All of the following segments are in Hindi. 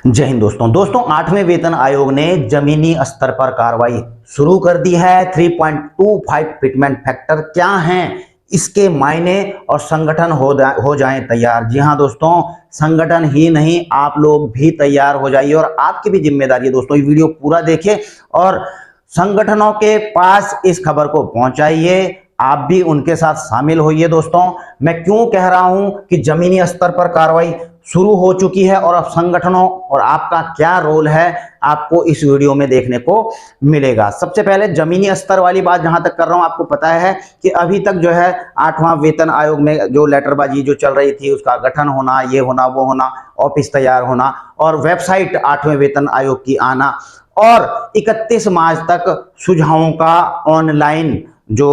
जय हिंद दोस्तों 8वें वेतन आयोग ने जमीनी स्तर पर कार्रवाई शुरू कर दी है। 3.25 फिटमेंट फैक्टर क्या हैं, इसके मायने और संगठन हो जाएं तैयार। जी हां दोस्तों, संगठन ही नहीं आप लोग भी तैयार हो जाइए और आपकी भी जिम्मेदारी है दोस्तों, ये वीडियो पूरा देखिए और संगठनों के पास इस खबर को पहुंचाइए। आप भी उनके साथ शामिल होइए। दोस्तों मैं क्यों कह रहा हूं कि जमीनी स्तर पर कार्रवाई शुरू हो चुकी है और अब संगठनों और आपका क्या रोल है आपको इस वीडियो में देखने को मिलेगा। सबसे पहले जमीनी स्तर वाली बात जहां तक कर रहा हूं, आपको पता है कि अभी तक जो है 8वां वेतन आयोग में जो लेटरबाजी जो चल रही थी, उसका गठन होना, ये होना, वो होना, ऑफिस तैयार होना और वेबसाइट 8वें वेतन आयोग की आना और 31 मार्च तक सुझावों का ऑनलाइन जो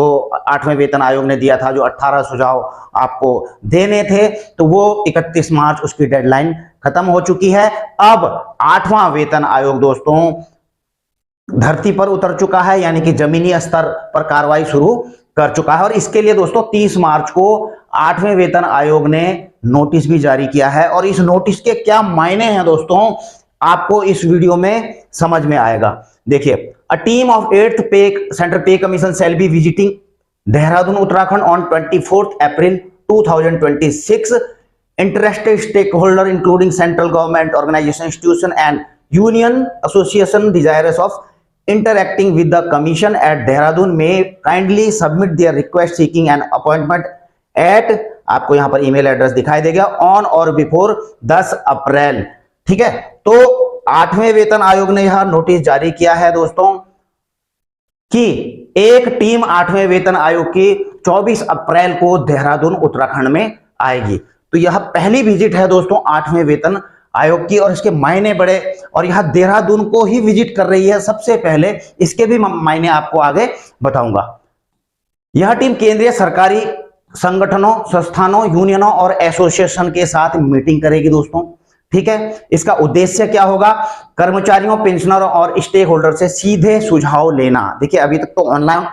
8वें वेतन आयोग ने दिया था, जो 18 सुझाव आपको देने थे, तो वो 31 मार्च उसकी डेडलाइन खत्म हो चुकी है। अब 8वां वेतन आयोग दोस्तों धरती पर उतर चुका है, यानी कि जमीनी स्तर पर कार्रवाई शुरू कर चुका है। और इसके लिए दोस्तों 30 मार्च को 8वें वेतन आयोग ने नोटिस भी जारी किया है और इस नोटिस के क्या मायने हैं दोस्तों, आपको इस वीडियो में समझ में आएगा। देखिए, a team of 8th Central Pay Commission shall be visiting Dehradun, Uttarakhand on 24th April 2026. Interested stakeholder including central government, organization, institution and union association desirous of interacting with the commission at Dehradun may kindly submit their request seeking an appointment at, आपको यहां पर ईमेल एड्रेस दिखाई देगा, ऑन और बिफोर 10 अप्रैल। ठीक है, तो 8वें वेतन आयोग ने यह नोटिस जारी किया है दोस्तों कि एक टीम 8वें वेतन आयोग की 24 अप्रैल को देहरादून उत्तराखंड में आएगी। तो यह पहली विजिट है दोस्तों 8वें वेतन आयोग की और इसके मायने बड़े, और यह देहरादून को ही विजिट कर रही है सबसे पहले। इसके भी मायने आपको आगे बताऊंगा। यह टीम केंद्रीय सरकारी संगठनों, संस्थानों, यूनियनों और एसोसिएशन के साथ मीटिंग करेगी दोस्तों। ठीक है, इसका उद्देश्य क्या होगा, कर्मचारियों, पेंशनरों और स्टेक होल्डर से सीधे सुझाव लेना। देखिए, अभी तक तो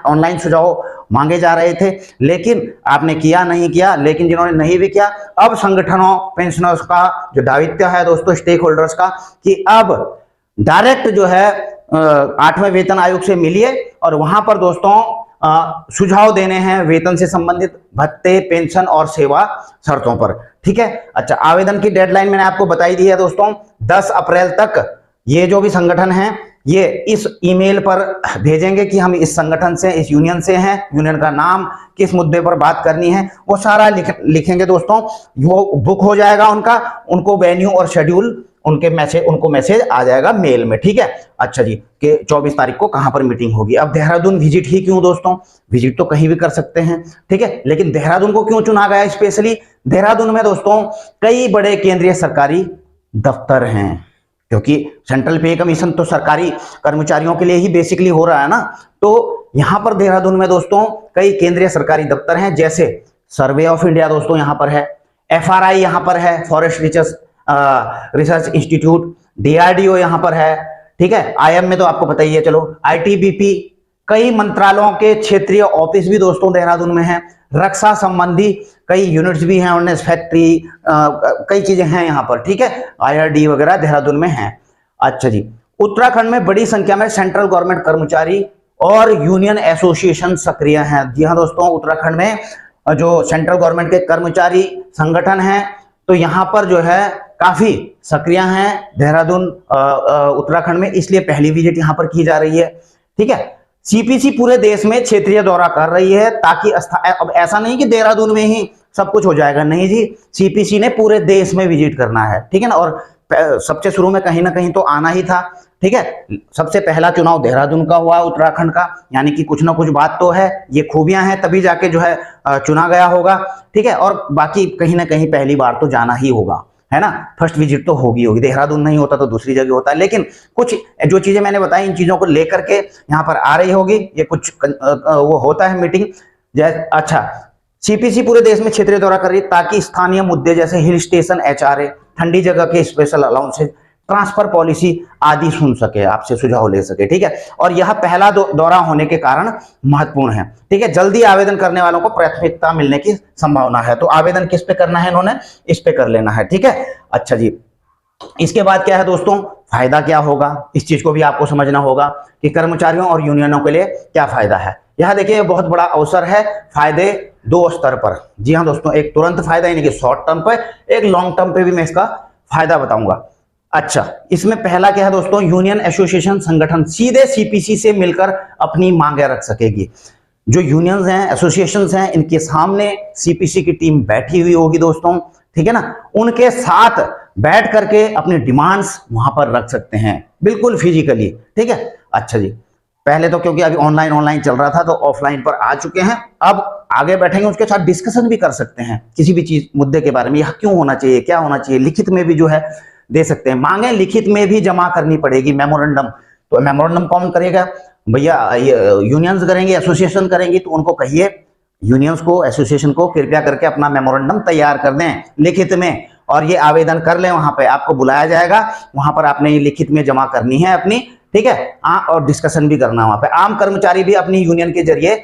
ऑनलाइन सुझाव मांगे जा रहे थे, लेकिन आपने किया नहीं किया, लेकिन जिन्होंने नहीं भी किया, अब संगठनों, पेंशनर्स का जो दायित्व है दोस्तों, स्टेक होल्डर्स का, कि अब डायरेक्ट जो है 8वें वेतन आयोग से मिलिए और वहां पर दोस्तों सुझाव देने हैं वेतन से संबंधित, भत्ते, पेंशन और सेवा शर्तों पर। ठीक है, अच्छा, आवेदन की डेडलाइन मैंने आपको बताई दी है दोस्तों, 10 अप्रैल तक ये जो भी संगठन है ये इस ईमेल पर भेजेंगे कि हम इस संगठन से, इस यूनियन से हैं, यूनियन का नाम, किस मुद्दे पर बात करनी है, वो सारा लिखेंगे दोस्तों। वो बुक हो जाएगा उनको वेन्यू और शेड्यूल उनको मैसेज आ जाएगा मेल में। ठीक है, अच्छा जी, कि 24 तारीख को कहां पर मीटिंग होगी। अब देहरादून विजिट ही क्यों दोस्तों, विजिट तो कहीं भी कर सकते हैं, ठीक है, लेकिन देहरादून को क्यों चुना गया स्पेशली? देहरादून में दोस्तों कई बड़े केंद्रीय सरकारी दफ्तर हैं, क्योंकि सेंट्रल पे कमीशन तो सरकारी कर्मचारियों के लिए ही बेसिकली हो रहा है ना। तो यहां पर देहरादून में दोस्तों कई केंद्रीय सरकारी दफ्तर हैं, जैसे सर्वे ऑफ इंडिया दोस्तों यहां पर है, FRI यहां पर है, फॉरेस्ट रिसर्च इंस्टीट्यूट, DRDO यहां पर है। ठीक है, IM में तो आपको पता ही है, चलो, ITBP, कई मंत्रालयों के क्षेत्रीय ऑफिस भी दोस्तों देहरादून में है, रक्षा संबंधी कई यूनिट्स भी हैं, ऑर्डिनेंस फैक्ट्री, कई चीजें हैं यहाँ पर। ठीक है, IRD वगैरह देहरादून में है। अच्छा जी, उत्तराखंड में बड़ी संख्या में सेंट्रल गवर्नमेंट कर्मचारी और यूनियन एसोसिएशन सक्रिय हैं। जी हाँ दोस्तों, उत्तराखंड में जो सेंट्रल गवर्नमेंट के कर्मचारी संगठन हैं, तो यहाँ पर जो है काफी सक्रिय हैं देहरादून उत्तराखंड में, इसलिए पहली विजिट यहाँ पर की जा रही है। ठीक है, CPC पूरे देश में क्षेत्रीय दौरा कर रही है ताकि अब ऐसा नहीं कि देहरादून में ही सब कुछ हो जाएगा, नहीं जी, CPC ने पूरे देश में विजिट करना है। ठीक है ना, और सबसे शुरू में कहीं ना कहीं तो आना ही था। ठीक है, सबसे पहला चुनाव देहरादून का हुआ, उत्तराखंड का, यानी कि कुछ ना कुछ बात तो है, ये खूबियां हैं, तभी जाके जो है चुना गया होगा। ठीक है, और बाकी कहीं ना कहीं पहली बार तो जाना ही होगा, है ना, फर्स्ट विजिट तो होगी। देहरादून नहीं होता तो दूसरी जगह होता है, लेकिन कुछ जो चीजें मैंने बताई, इन चीजों को लेकर के यहाँ पर आ रही होगी, ये कुछ वो होता है मीटिंग। अच्छा, CPC पूरे देश में क्षेत्रीय दौरा कर रही है ताकि स्थानीय मुद्दे जैसे हिल स्टेशन, HRA, ठंडी जगह के स्पेशल अलाउंसेज, ट्रांसफर पॉलिसी आदि सुन सके, आपसे सुझाव ले सके। ठीक है, और यह पहला दौरा होने के कारण महत्वपूर्ण है। ठीक है, जल्दी आवेदन करने वालों को प्राथमिकता मिलने की संभावना है, तो आवेदन किस पे करना है, इन्होंने इस पे कर लेना है। ठीक है, अच्छा जी, इसके बाद क्या है दोस्तों, फायदा क्या होगा, इस चीज को भी आपको समझना होगा कि कर्मचारियों और यूनियनों के लिए क्या फायदा है। यह देखिए बहुत बड़ा अवसर है, फायदे दो स्तर पर। जी हाँ दोस्तों, एक तुरंत फायदा यानी कि शॉर्ट टर्म पे, एक लॉन्ग टर्म पे भी मैं इसका फायदा बताऊंगा। अच्छा, इसमें पहला क्या है दोस्तों, यूनियन एसोसिएशन संगठन सीधे सीपीसी से मिलकर अपनी मांगे रख सकेगी। जो यूनियंस हैं, एसोसिएशंस हैं, इनके सामने सीपीसी की टीम बैठी हुई होगी दोस्तों, ठीक है ना, उनके साथ बैठ करके अपनी डिमांड्स वहां पर रख सकते हैं, बिल्कुल फिजिकली, ठीक है। अच्छा जी, पहले तो क्योंकि अभी ऑनलाइन चल रहा था तो ऑफलाइन पर आ चुके हैं, अब आगे बैठेंगे उसके साथ डिस्कशन भी कर सकते हैं किसी भी चीज मुद्दे के बारे में, यह क्यों होना चाहिए, क्या होना चाहिए, लिखित में भी जो है दे सकते हैं। मांगे लिखित में भी जमा करनी पड़ेगी, मेमोरेंडम। तो मेमोरेंडम कौन करेगा भैया, यूनियंस करेंगे, एसोसिएशन करेंगी, तो उनको कहिए यूनियंस को, एसोसिएशन को कृपया करके अपना मेमोरेंडम तैयार कर दें लिखित में, और ये आवेदन कर लें, वहां पे आपको बुलाया जाएगा, वहां पर आपने ये लिखित में जमा करनी है अपनी, ठीक है, और डिस्कशन भी करना वहां पे। आम कर्मचारी भी अपनी यूनियन के जरिए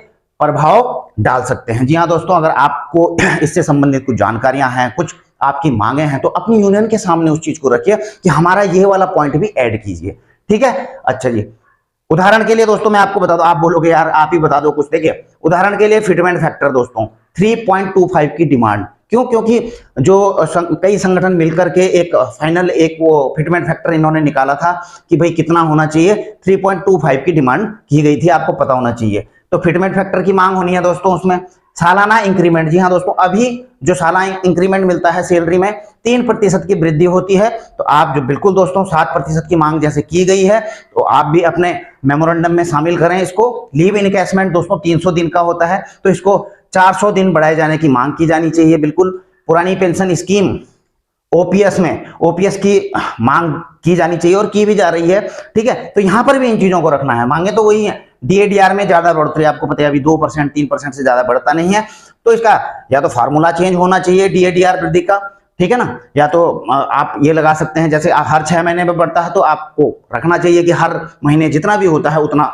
प्रभाव डाल सकते हैं। जी हाँ दोस्तों, अगर आपको इससे संबंधित कुछ जानकारियां हैं, कुछ आपकी मांगे हैं, तो अपनी यूनियन के सामने उस चीज को रखिए कि हमारा ये वाला पॉइंट भी ऐड कीजिए, ठीक है। अच्छा जी, उदाहरण के लिए दोस्तों मैं आपको बता दूं, आप बोलोगे यार आप ही बता दो कुछ, देखिए उदाहरण के लिए फिटमेंट फैक्टर दोस्तों 3.25 की डिमांड, क्यों, क्योंकि जो कई संगठन मिलकर के एक फाइनल एक वो फिटमेंट फैक्टर इन्होंने निकाला था कि भाई कितना होना चाहिए, 3.25 की डिमांड की गई थी, आपको पता होना चाहिए। तो फिटमेंट फैक्टर की मांग होनी है दोस्तों उसमें। सालाना इंक्रीमेंट, जी हाँ दोस्तों, अभी जो सालाना इंक्रीमेंट मिलता है सैलरी में 3% की वृद्धि होती है, तो आप जो बिल्कुल दोस्तों 7% की मांग जैसे की गई है, तो आप भी अपने मेमोरेंडम में शामिल करें इसको। लीव इनकैशमेंट दोस्तों 300 दिन का होता है, तो इसको 400 दिन बढ़ाए जाने की मांग की जानी चाहिए, बिल्कुल। पुरानी पेंशन स्कीम ओपीएस में, ओपीएस की मांग की जानी चाहिए और की भी जा रही है, ठीक है। तो यहां पर भी इन चीजों को रखना है, मांगे तो वही है। डीएडीआर में ज्यादा बढ़ोतरी, आपको पता है अभी 2% 3% से ज्यादा बढ़ता नहीं है, तो इसका या तो फार्मूला चेंज होना चाहिए डीएडीआर वृद्धि का, ठीक है ना, या तो आप ये लगा सकते हैं जैसे हर 6 महीने में बढ़ता है तो आपको रखना चाहिए कि हर महीने जितना भी होता है उतना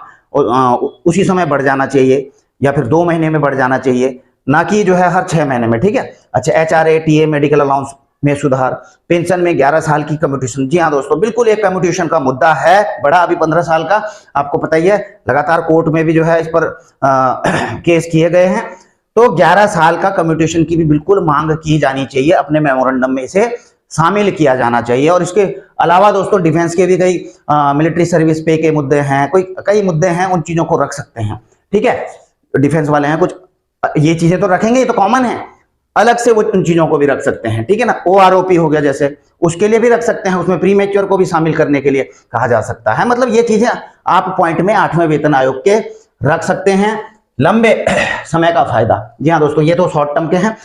उसी समय बढ़ जाना चाहिए, या फिर 2 महीने में बढ़ जाना चाहिए, ना कि जो है हर 6 महीने में, ठीक है। अच्छा, एचआरए टीए मेडिकल अलाउंस में सुधार, पेंशन में 11 साल की कम्यूटेशन। जी हाँ दोस्तों, बिल्कुल एक कम्यूटेशन का मुद्दा है बड़ा, अभी 15 साल का, आपको पता ही है, लगातार कोर्ट में भी जो है इस पर केस किए गए हैं। तो 11 साल का कम्यूटेशन की भी बिल्कुल मांग की जानी चाहिए, अपने मेमोरेंडम में इसे शामिल किया जाना चाहिए। और इसके अलावा दोस्तों डिफेंस के भी कई मिलिट्री सर्विस पे के मुद्दे हैं, कई मुद्दे हैं, उन चीजों को रख सकते हैं, ठीक है। डिफेंस वाले हैं कुछ, ये चीजें तो रखेंगे, ये तो कॉमन है, अलग से वो उन चीजों को भी रख सकते हैं, ठीक है ना। ओआरओपी हो गया जैसे, उसके लिए भी रख सकते हैं, उसमें प्री मैच्योर को भी शामिल करने के लिए कहा जा सकता है। मतलब ये चीजें आप पॉइंट में 8वें वेतन आयोग के रख सकते हैं। लंबे समय का फायदा, जी हाँ दोस्तों, ये तो शॉर्ट टर्म के हैं।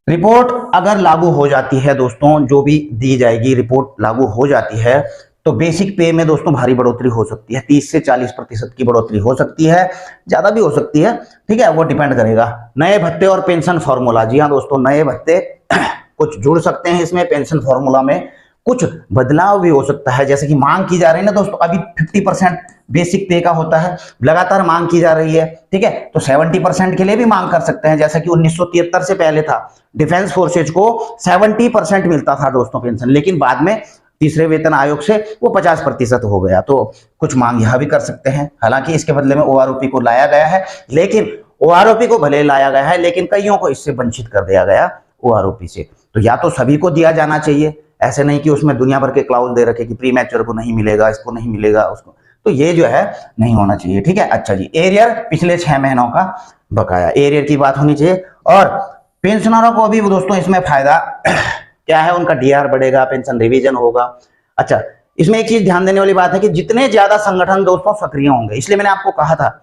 रिपोर्ट अगर लागू हो जाती है दोस्तों, जो भी दी जाएगी रिपोर्ट लागू हो जाती है, तो बेसिक पे में दोस्तों भारी बढ़ोतरी हो सकती है, 30 से 40% की बढ़ोतरी हो सकती है, ज्यादा भी हो सकती है, ठीक है, वो डिपेंड करेगा। नए भत्ते और पेंशन फॉर्मूला, जी हाँ दोस्तों, नए भत्ते कुछ जुड़ सकते हैं इसमें, पेंशन फॉर्मूला में कुछ बदलाव भी हो सकता है, जैसे कि मांग की जा रही है ना दोस्तों, अभी 50% बेसिक पे का होता है, लगातार मांग की जा रही है, ठीक है, तो 70% के लिए भी मांग कर सकते हैं, जैसा कि 1973 से पहले था, डिफेंस फोर्सेज को 70% मिलता था दोस्तों पेंशन, लेकिन बाद में तीसरे वेतन आयोग से वो 50% हो गया, तो कुछ मांग यह भी कर सकते हैं। हालांकि इसके बदले में ओआरओपी को लाया गया है, लेकिन ओआरओपी को भले लाया गया है, लेकिन कईयों को इससे वंचित कर दिया गया ओआरओपी से। तो या तो सभी को दिया जाना चाहिए, ऐसे नहीं कि उसमें दुनिया भर के क्लाउज दे रखे कि प्री मैच्योर को नहीं मिलेगा, इसको नहीं मिलेगा, उसको, तो ये जो है नहीं होना चाहिए, ठीक है। अच्छा जी, एरियर पिछले 6 महीनों का बकाया, एरियर की बात होनी चाहिए। और पेंशनरों को भी दोस्तों इसमें फायदा क्या है, उनका डीआर बढ़ेगा, पेंशन रिवीजन होगा। अच्छा, इसमें एक चीज ध्यान देने वाली बात है कि जितने ज्यादा संगठन दोस्तों सक्रिय होंगे, इसलिए मैंने आपको कहा था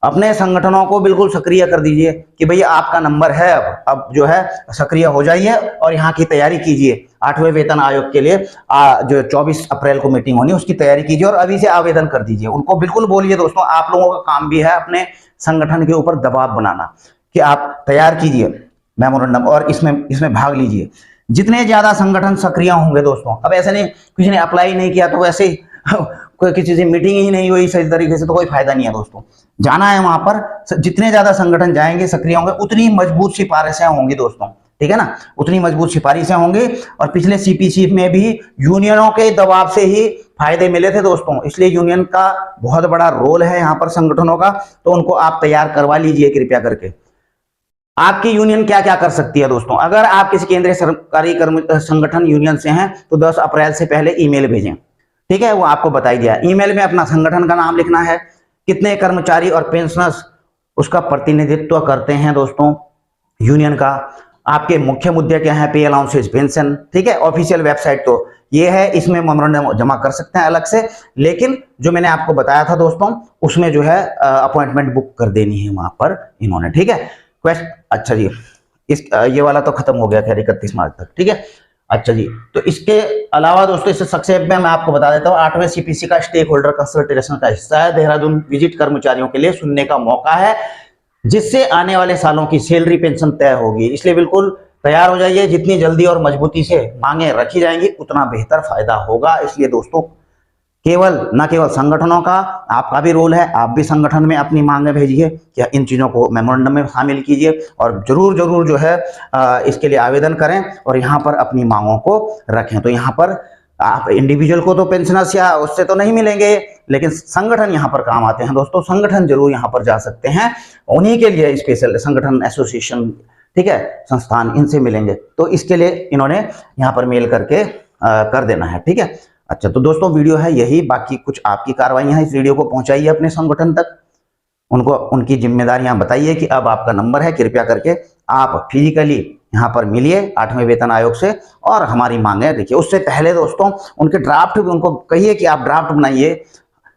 अपने संगठनों को बिल्कुल सक्रिय कर दीजिए कि भैया आपका नंबर है, अब जो है सक्रिय हो जाइए और यहाँ की तैयारी कीजिए 8वें वेतन आयोग के लिए। जो 24 अप्रैल को मीटिंग होनी, उसकी तैयारी कीजिए और अभी से आवेदन कर दीजिए। उनको बिल्कुल बोलिए दोस्तों, आप लोगों का काम भी है अपने संगठन के ऊपर दबाव बनाना कि आप तैयार कीजिए मेमोरेंडम और इसमें भाग लीजिए। जितने ज्यादा संगठन सक्रिय होंगे दोस्तों, अब ऐसे नहीं किसी ने अप्लाई नहीं किया तो वैसे ही कोई किसी से मीटिंग ही नहीं हुई सही तरीके से, तो कोई फायदा नहीं है दोस्तों। जाना है वहां पर, जितने ज्यादा संगठन जाएंगे सक्रिय होंगे, उतनी मजबूत सिफारिशें होंगी दोस्तों, ठीक है ना, उतनी मजबूत सिफारिशें होंगी। और पिछले सीपीसी में भी यूनियनों के दबाव से ही फायदे मिले थे दोस्तों, इसलिए यूनियन का बहुत बड़ा रोल है यहाँ पर संगठनों का, तो उनको आप तैयार करवा लीजिए कृपया करके। आपकी यूनियन क्या क्या कर सकती है दोस्तों, अगर आप किसी केंद्रीय सरकारी संगठन यूनियन से हैं तो 10 अप्रैल से पहले ईमेल भेजें, ठीक है, वो आपको बताई दिया। ईमेल में अपना संगठन का नाम लिखना है, कितने कर्मचारी और पेंशनर्स उसका प्रतिनिधित्व करते हैं दोस्तों यूनियन का, आपके मुख्य मुद्दे क्या है, पे अलाउंसेज, पेंशन, ठीक है। ऑफिशियल वेबसाइट तो ये है, इसमें मेमोरेंडम जमा कर सकते हैं अलग से, लेकिन जो मैंने आपको बताया था दोस्तों उसमें जो है अपॉइंटमेंट बुक कर देनी है वहां पर इन्होंने, ठीक है। अच्छा जी, ये वाला तो खत्म हो गया खैर 31 मार्च तक, ठीक है। अच्छा जी, तो इसके अलावा दोस्तों इससे संक्षेप में मैं आपको बता देता हूँ, 8वें सीपीसी का स्टेक होल्डर कंसल्टेशन का हिस्सा है देहरादून विजिट कर्मचारियों के लिए सुनने का मौका है, जिससे आने वाले सालों की सैलरी पेंशन तय होगी। इसलिए बिल्कुल तैयार हो जाइए, जितनी जल्दी और मजबूती से मांगे रखी जाएंगी उतना बेहतर फायदा होगा। इसलिए दोस्तों न केवल संगठनों का, आपका भी रोल है, आप भी संगठन में अपनी मांगे भेजिए, क्या इन चीज़ों को मेमोरेंडम में शामिल कीजिए और जरूर जरूर जो है इसके लिए आवेदन करें और यहाँ पर अपनी मांगों को रखें। तो यहाँ पर आप इंडिविजुअल को तो पेंशनर्स या उससे तो नहीं मिलेंगे, लेकिन संगठन यहाँ पर काम आते हैं दोस्तों, संगठन जरूर यहाँ पर जा सकते हैं, उन्हीं के लिए स्पेशल संगठन, एसोसिएशन, ठीक है, संस्थान, इनसे मिलेंगे। तो इसके लिए इन्होंने यहाँ पर मेल करके कर देना है, ठीक है। अच्छा, तो दोस्तों वीडियो है यही, बाकी कुछ आपकी कार्रवाइयाँ हैं, इस वीडियो को पहुंचाइए अपने संगठन तक, उनको उनकी जिम्मेदारियां बताइए कि अब आपका नंबर है, कृपया करके आप फिजिकली यहाँ पर मिलिए 8वें वेतन आयोग से और हमारी मांगे देखिए। उससे पहले दोस्तों उनके ड्राफ्ट भी उनको कहिए कि आप ड्राफ्ट बनाइए,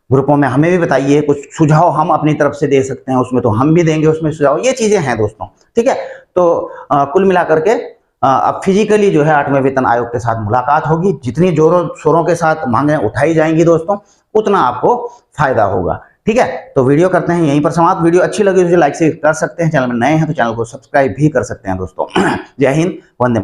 ग्रुपों में हमें भी बताइए, कुछ सुझाव हम अपनी तरफ से दे सकते हैं उसमें तो हम भी देंगे उसमें सुझाव, ये चीजें हैं दोस्तों, ठीक है। तो कुल मिलाकर के अब फिजिकली जो है 8वें वेतन आयोग के साथ मुलाकात होगी, जितनी जोरों शोरों के साथ मांगे उठाई जाएंगी दोस्तों उतना आपको फायदा होगा, ठीक है। तो वीडियो करते हैं यहीं पर समाप्त। वीडियो अच्छी लगी तो लाइक से कर सकते हैं, चैनल में नए हैं तो चैनल को सब्सक्राइब भी कर सकते हैं दोस्तों। जय हिंद, वंदे।